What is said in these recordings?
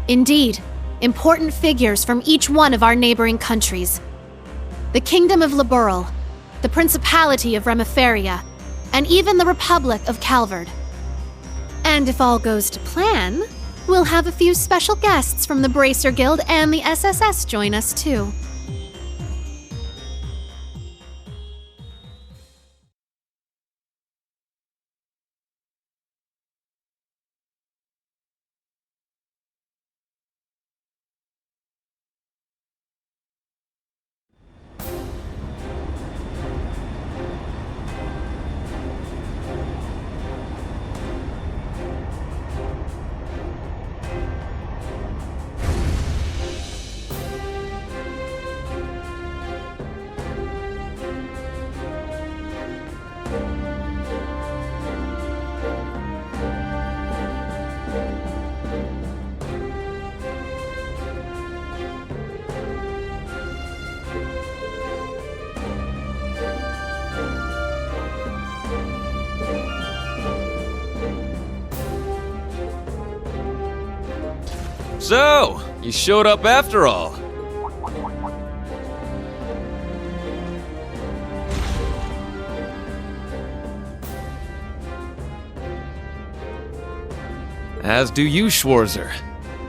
Indeed, important figures from each one of our neighboring countries. The Kingdom of Liberl, the Principality of Remiferia, and even the Republic of Calvard. And if all goes to plan, we'll have a few special guests from the Bracer Guild and the SSS join us too. So, you showed up after all. As do you, Schwarzer.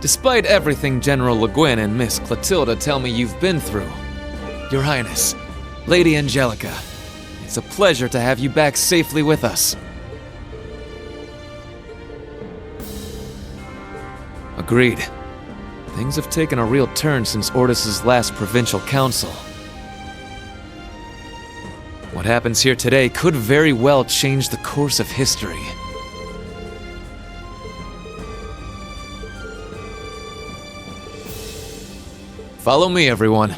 Despite everything General Le Guin and Miss Clotilda tell me you've been through. Your Highness, Lady Angelica, it's a pleasure to have you back safely with us. Agreed. Things have taken a real turn since Ordis's last provincial council. What happens here today could very well change the course of history. Follow me, everyone.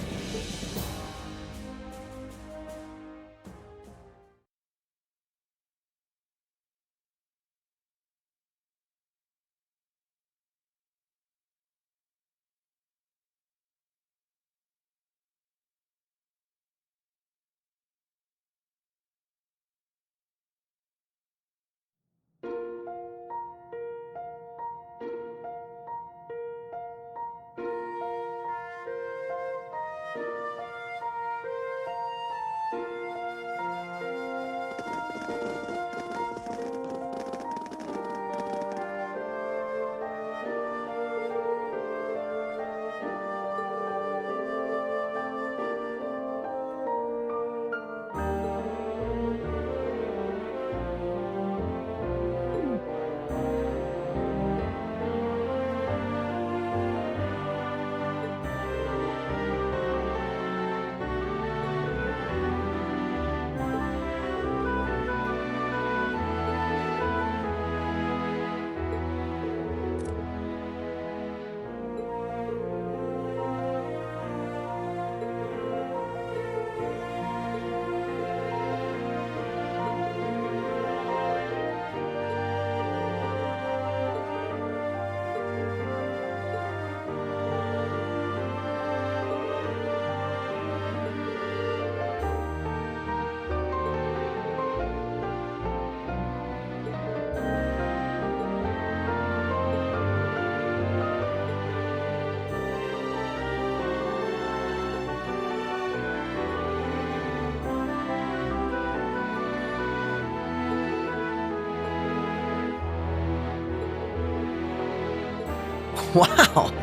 Wow,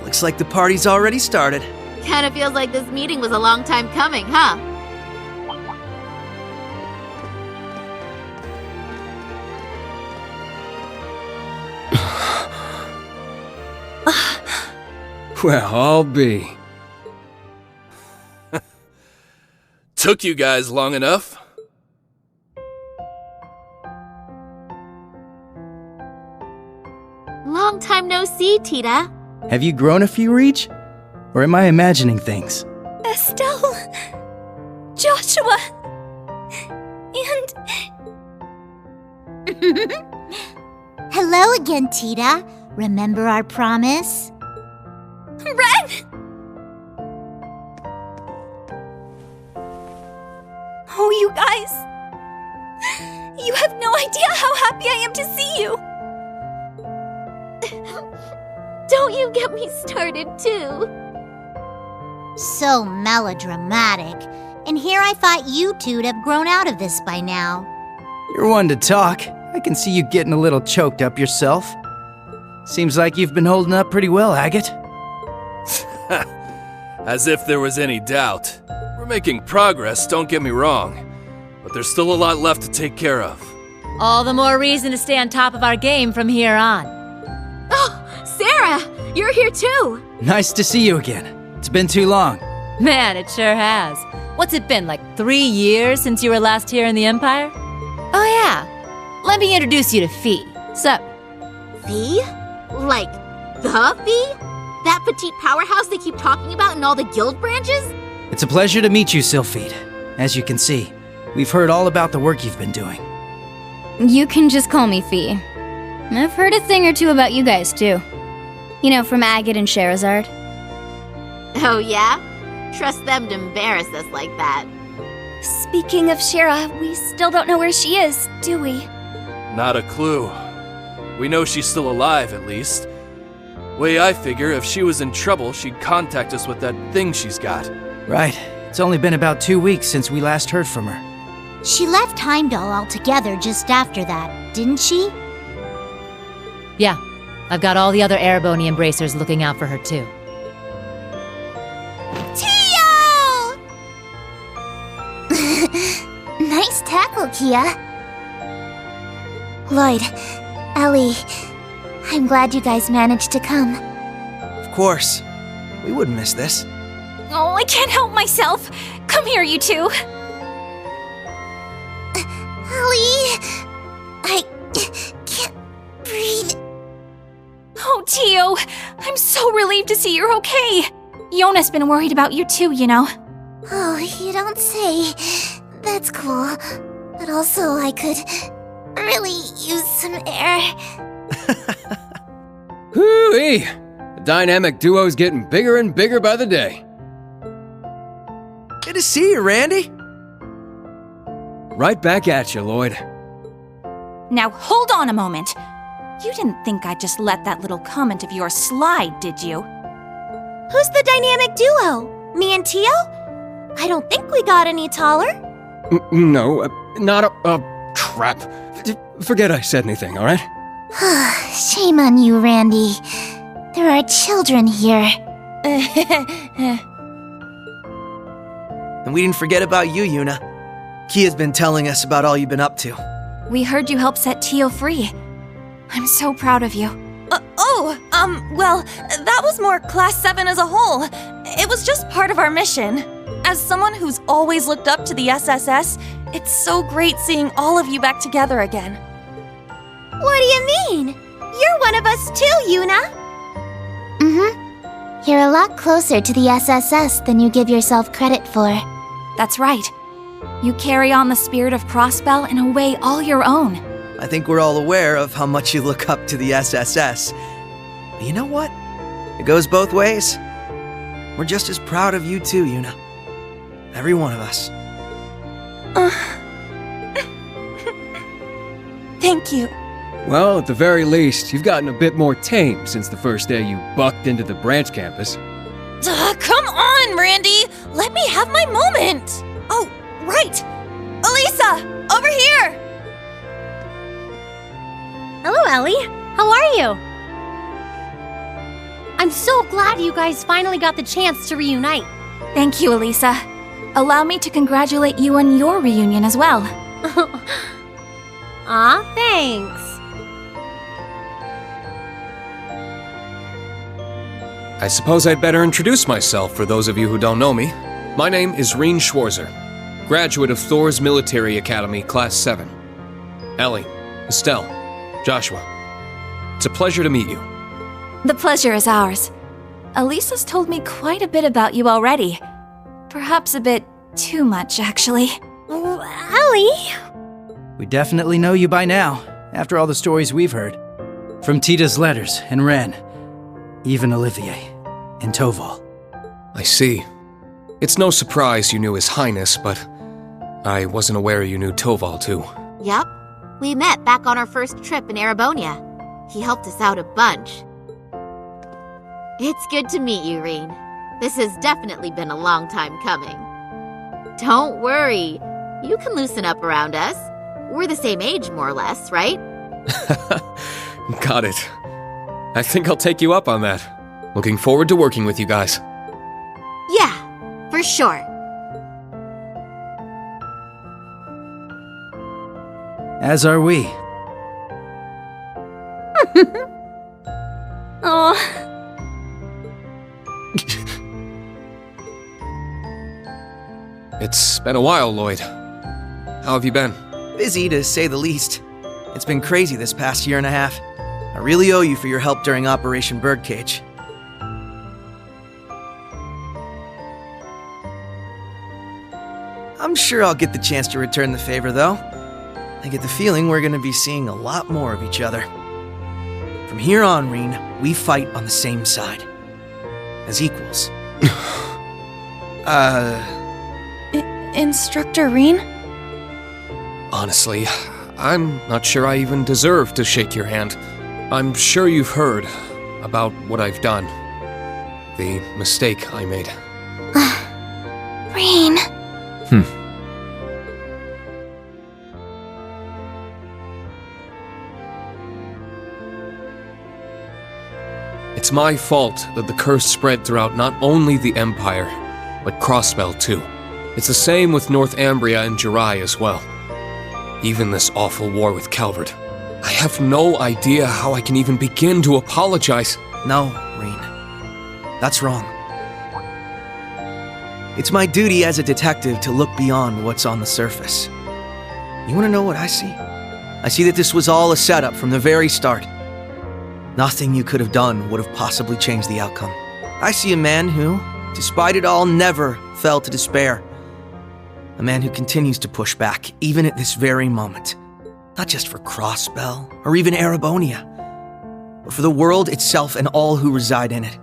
looks like the party's already started. Kinda feels like this meeting was a long time coming, huh? Well, I'll be. Took you guys long enough. Long time no see, Tita. Have you grown a few reach? Or am I imagining things? Estelle, Joshua, and... Hello again, Tita. Remember our promise? Renne! Oh, you guys. You have no idea how happy I am to see you. Don't you get me started, too. So melodramatic. And here I thought you two'd have grown out of this by now. You're one to talk. I can see you getting a little choked up yourself. Seems like you've been holding up pretty well, Agate. As if there was any doubt. We're making progress, don't get me wrong. But there's still a lot left to take care of. All the more reason to stay on top of our game from here on. Oh, Sarah, you're here too. Nice to see you again. It's been too long. Man, it sure has. What's it been, like 3 years since you were last here in the Empire? Oh yeah, let me introduce you to Fee. Sup? Fee? Like, the Fee? That petite powerhouse they keep talking about in all the guild branches? It's a pleasure to meet you, Sylphide. As you can see, we've heard all about the work you've been doing. You can just call me Fee. I've heard a thing or two about you guys, too. You know, from Agate and Sherazard. Oh yeah? Trust them to embarrass us like that. Speaking of Shera, we still don't know where she is, do we? Not a clue. We know she's still alive, at least. Way I figure, if she was in trouble, she'd contact us with that thing she's got. Right. It's only been about 2 weeks since we last heard from her. She left Heimdall altogether just after that, didn't she? Yeah, I've got all the other Erebony Embracers looking out for her too. Tio! Nice tackle, Kia. Lloyd, Ellie, I'm glad you guys managed to come. Of course. We wouldn't miss this. Oh, I can't help myself. Come here, you two. Ellie, I can't breathe. Oh, Tio, I'm so relieved to see you're okay. Yona's been worried about you too, you know. Oh, you don't say. That's cool. But also, I could really use some air. Hoo-wee! The dynamic duo's getting bigger and bigger by the day. Good to see you, Randy. Right back at you, Lloyd. Now hold on a moment. You didn't think I'd just let that little comment of yours slide, did you? Who's the dynamic duo? Me and Tio? I don't think we got any taller. No, not a... crap. Forget I said anything, alright? Shame on you, Randy. There are children here. And we didn't forget about you, Yuna. Kia's been telling us about all you've been up to. We heard you helped set Tio free. I'm so proud of you. Well, that was more Class 7 as a whole. It was just part of our mission. As someone who's always looked up to the SSS, it's so great seeing all of you back together again. What do you mean? You're one of us too, Yuna. Mm-hmm. You're a lot closer to the SSS than you give yourself credit for. That's right. You carry on the spirit of Crossbell in a way all your own. I think we're all aware of how much you look up to the SSS. But you know what? It goes both ways. We're just as proud of you too, Yuna. Every one of us. Thank you. Well, at the very least, you've gotten a bit more tame since the first day you bucked into the branch campus. Come on, Randy! Let me have my moment! Oh, right! Elisa! Over here! Hello, Ellie. How are you? I'm so glad you guys finally got the chance to reunite. Thank you, Elisa. Allow me to congratulate you on your reunion as well. Aw, thanks. I suppose I'd better introduce myself for those of you who don't know me. My name is Renne Schwarzer, graduate of Thor's Military Academy, Class 7. Ellie, Estelle, Joshua. It's a pleasure to meet you. The pleasure is ours. Elisa's told me quite a bit about you already. Perhaps a bit too much, actually. Ellie? We definitely know you by now, after all the stories we've heard. From Tita's letters and Renne, even Olivier and Toval. I see. It's no surprise you knew His Highness, but I wasn't aware you knew Toval too. Yup. We met back on our first trip in Erebonia. He helped us out a bunch. It's good to meet you, Renne. This has definitely been a long time coming. Don't worry. You can loosen up around us. We're the same age, more or less, right? Got it. I think I'll take you up on that. Looking forward to working with you guys. Yeah, for sure. As are we. Oh, It's been a while, Lloyd. How have you been? Busy, to say the least. It's been crazy this past year and a half. I really owe you for your help during Operation Birdcage. I'm sure I'll get the chance to return the favor, though. I get the feeling we're gonna be seeing a lot more of each other. From here on, Renne, we fight on the same side. As equals. Instructor Renne? Honestly, I'm not sure I even deserve to shake your hand. I'm sure you've heard about what I've done. The mistake I made. Renne. It's my fault that the curse spread throughout not only the Empire, but Crossbell too. It's the same with North Ambria and Jirai as well. Even this awful war with Calvard. I have no idea how I can even begin to apologize. No, Renne. That's wrong. It's my duty as a detective to look beyond what's on the surface. You want to know what I see? I see that this was all a setup from the very start. Nothing you could have done would have possibly changed the outcome. I see a man who, despite it all, never fell to despair. A man who continues to push back, even at this very moment. Not just for Crossbell, or even Erebonia, but for the world itself and all who reside in it.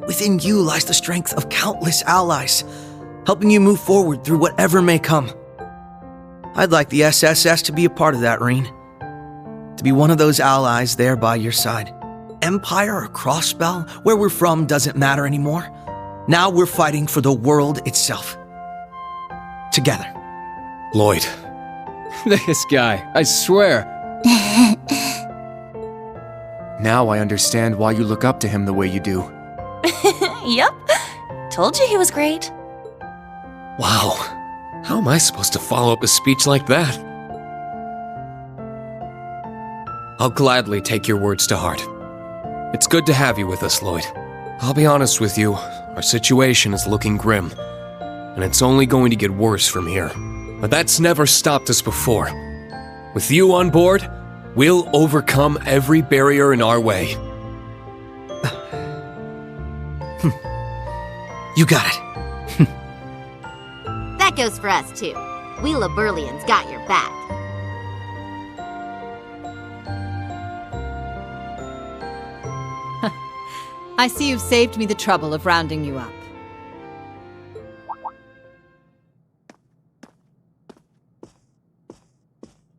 Within you lies the strength of countless allies, helping you move forward through whatever may come. I'd like the SSS to be a part of that, Renne. To be one of those allies there by your side. Empire or Crossbell, where we're from doesn't matter anymore. Now we're fighting for the world itself. Together. Lloyd. This guy, I swear. Now I understand why you look up to him the way you do. Yep. Told you he was great. Wow. How am I supposed to follow up a speech like that? I'll gladly take your words to heart. It's good to have you with us, Lloyd. I'll be honest with you, our situation is looking grim, and it's only going to get worse from here. But that's never stopped us before. With you on board, we'll overcome every barrier in our way. You got it. That goes for us, too. We Liberlians got your back. I see you've saved me the trouble of rounding you up.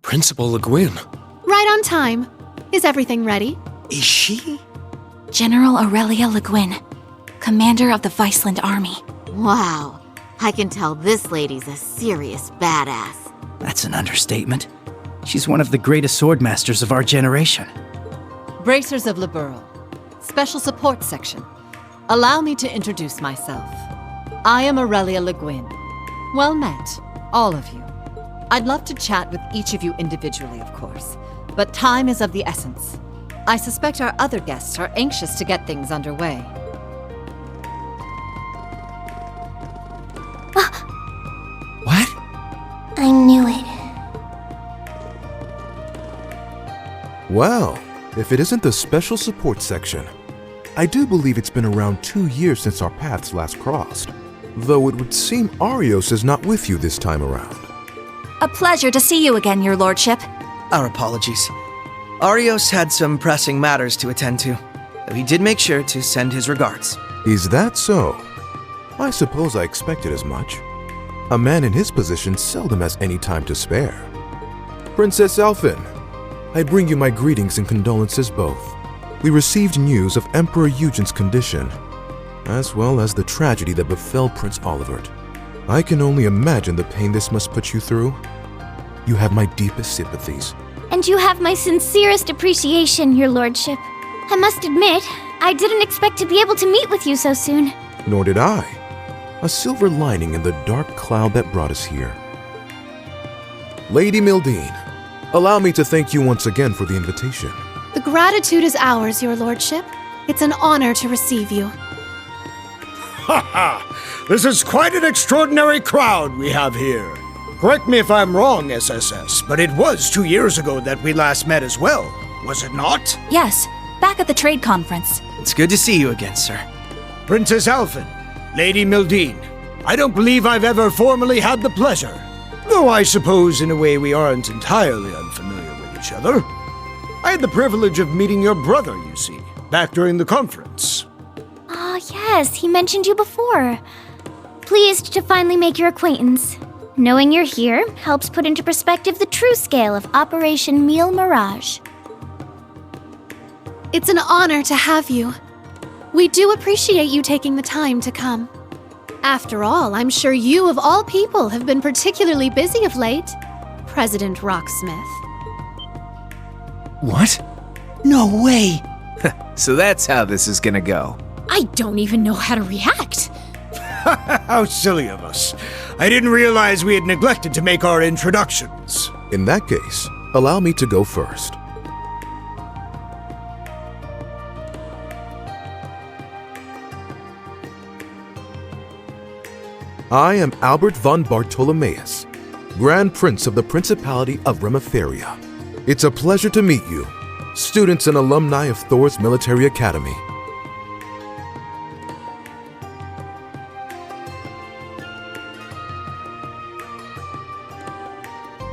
Principal Le Guin. Right on time. Is everything ready? Is she? General Aurelia Le Guin, commander of the Viceland Army. Wow. I can tell this lady's a serious badass. That's an understatement. She's one of the greatest swordmasters of our generation. Bracers of Liberl. Special Support Section. Allow me to introduce myself. I am Aurelia Le Guin. Well met, all of you. I'd love to chat with each of you individually, of course, but time is of the essence. I suspect our other guests are anxious to get things underway. What? I knew it. Well, if it isn't the Special Support Section. I do believe it's been around 2 years since our paths last crossed, though it would seem Arios is not with you this time around. A pleasure to see you again, Your Lordship. Our apologies. Arios had some pressing matters to attend to, though he did make sure to send his regards. Is that so? I suppose I expected as much. A man in his position seldom has any time to spare. Princess Elfin, I bring you my greetings and condolences both. we received news of Emperor Eugen's condition, as well as the tragedy that befell Prince Olivert. I can only imagine the pain this must put you through. You have my deepest sympathies. And you have my sincerest appreciation, your lordship. I must admit, I didn't expect to be able to meet with you so soon. Nor did I. A silver lining in the dark cloud that brought us here. Lady Mildine, allow me to thank you once again for the invitation. The gratitude is ours, your lordship. It's an honor to receive you. Ha ha! This is quite an extraordinary crowd we have here. Correct me if I'm wrong, SSS, but it was 2 years ago that we last met as well, was it not? Yes, back at the trade conference. It's good to see you again, sir. Princess Alphen, Lady Mildine, I don't believe I've ever formally had the pleasure. Though I suppose in a way we aren't entirely unfamiliar with each other. I had the privilege of meeting your brother, you see, back during the conference. Ah, yes, he mentioned you before. Pleased to finally make your acquaintance. Knowing you're here helps put into perspective the true scale of Operation Meal Mirage. It's an honor to have you. We do appreciate you taking the time to come. After all, I'm sure you of all people have been particularly busy of late, President Rocksmith. What? No way! So that's how this is gonna go. I don't even know how to react. How silly of us. I didn't realize we had neglected to make our introductions. In that case, allow me to go first. I am Albert von Bartolomeus, Grand Prince of the Principality of Remiferia. It's a pleasure to meet you, students and alumni of Thor's Military Academy.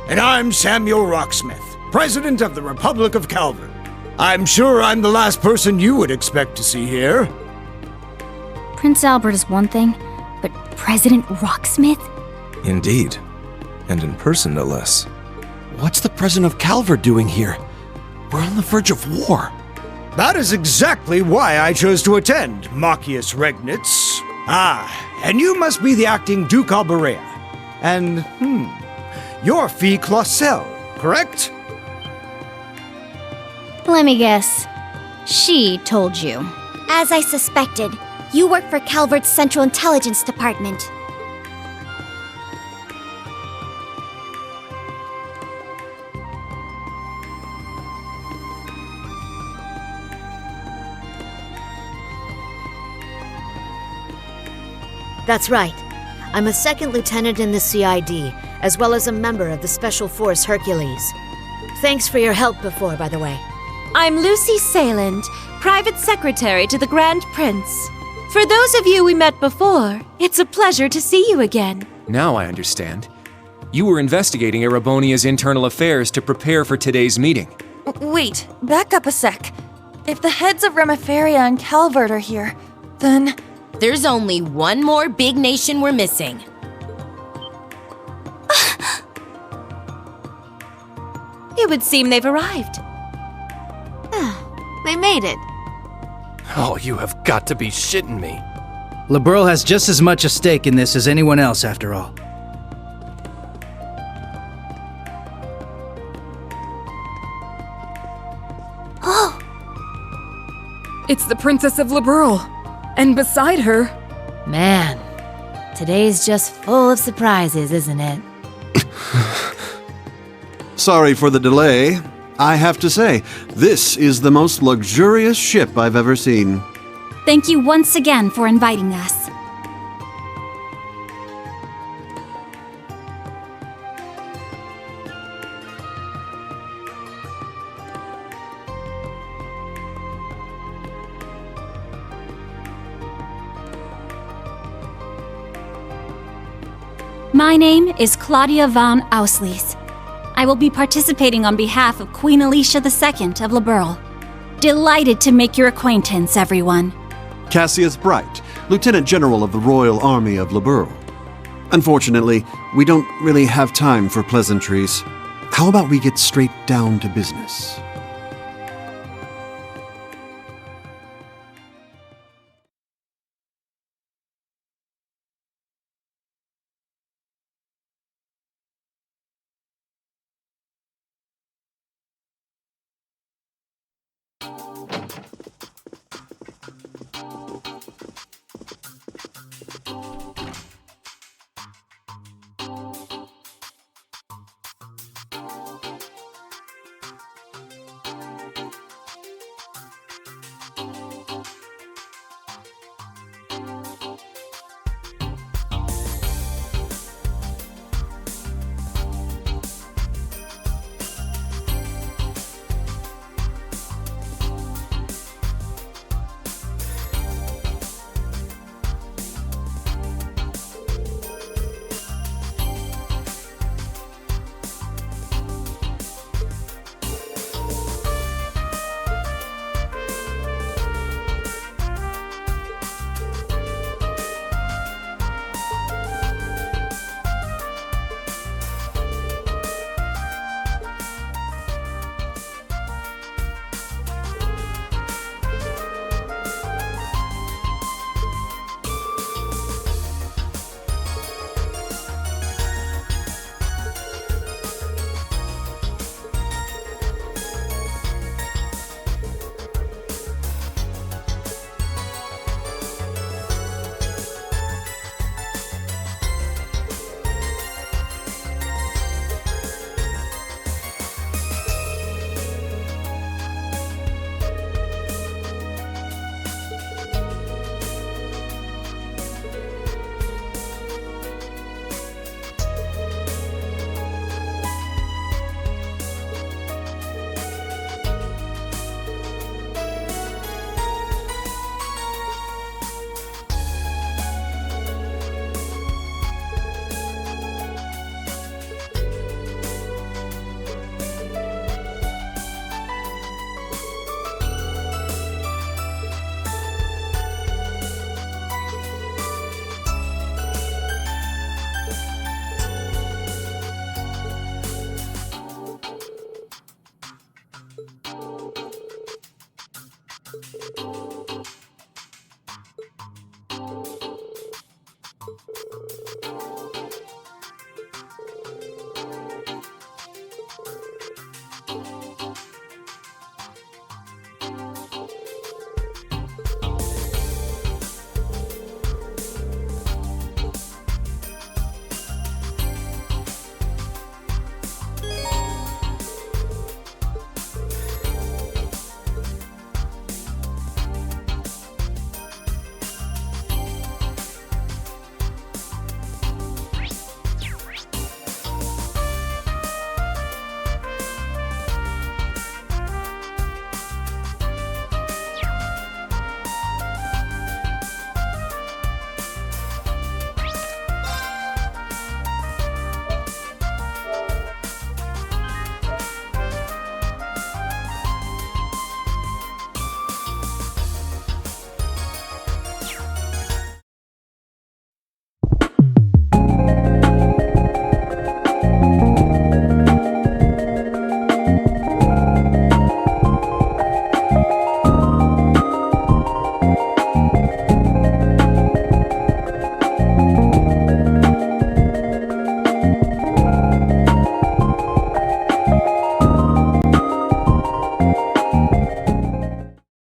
And I'm Samuel Rocksmith, President of the Republic of Calvard. I'm sure I'm the last person you would expect to see here. Prince Albert is one thing, but President Rocksmith? Indeed. And in person, no less. What's the President of Calvard doing here? We're on the verge of war. That is exactly why I chose to attend, Machius Regnitz. Ah, and you must be the acting Duke Alberea. And, you're Fee Clausel, correct? Let me guess. She told you. As I suspected, you work for Calvard's Central Intelligence Department. That's right. I'm a second lieutenant in the CID, as well as a member of the Special Force Hercules. Thanks for your help before, by the way. I'm Lucy Sayland, Private Secretary to the Grand Prince. For those of you we met before, it's a pleasure to see you again. Now I understand. You were investigating Erebonia's internal affairs to prepare for today's meeting. Wait, back up a sec. If the heads of Remiferia and Calvard are here, then... There's only one more big nation we're missing. It would seem they've arrived. They made it. Oh, you have got to be shitting me. Liberl has just as much a stake in this as anyone else, after all. Oh! It's the Princess of Liberl. And beside her... Man, today's just full of surprises, isn't it? Sorry for the delay. I have to say, this is the most luxurious ship I've ever seen. Thank you once again for inviting us. My name is Klaudia von Auslies. I will be participating on behalf of Queen Alicia II of Liberl. Delighted to make your acquaintance, everyone. Cassius Bright, Lieutenant General of the Royal Army of Liberl. Unfortunately, we don't really have time for pleasantries. How about we get straight down to business?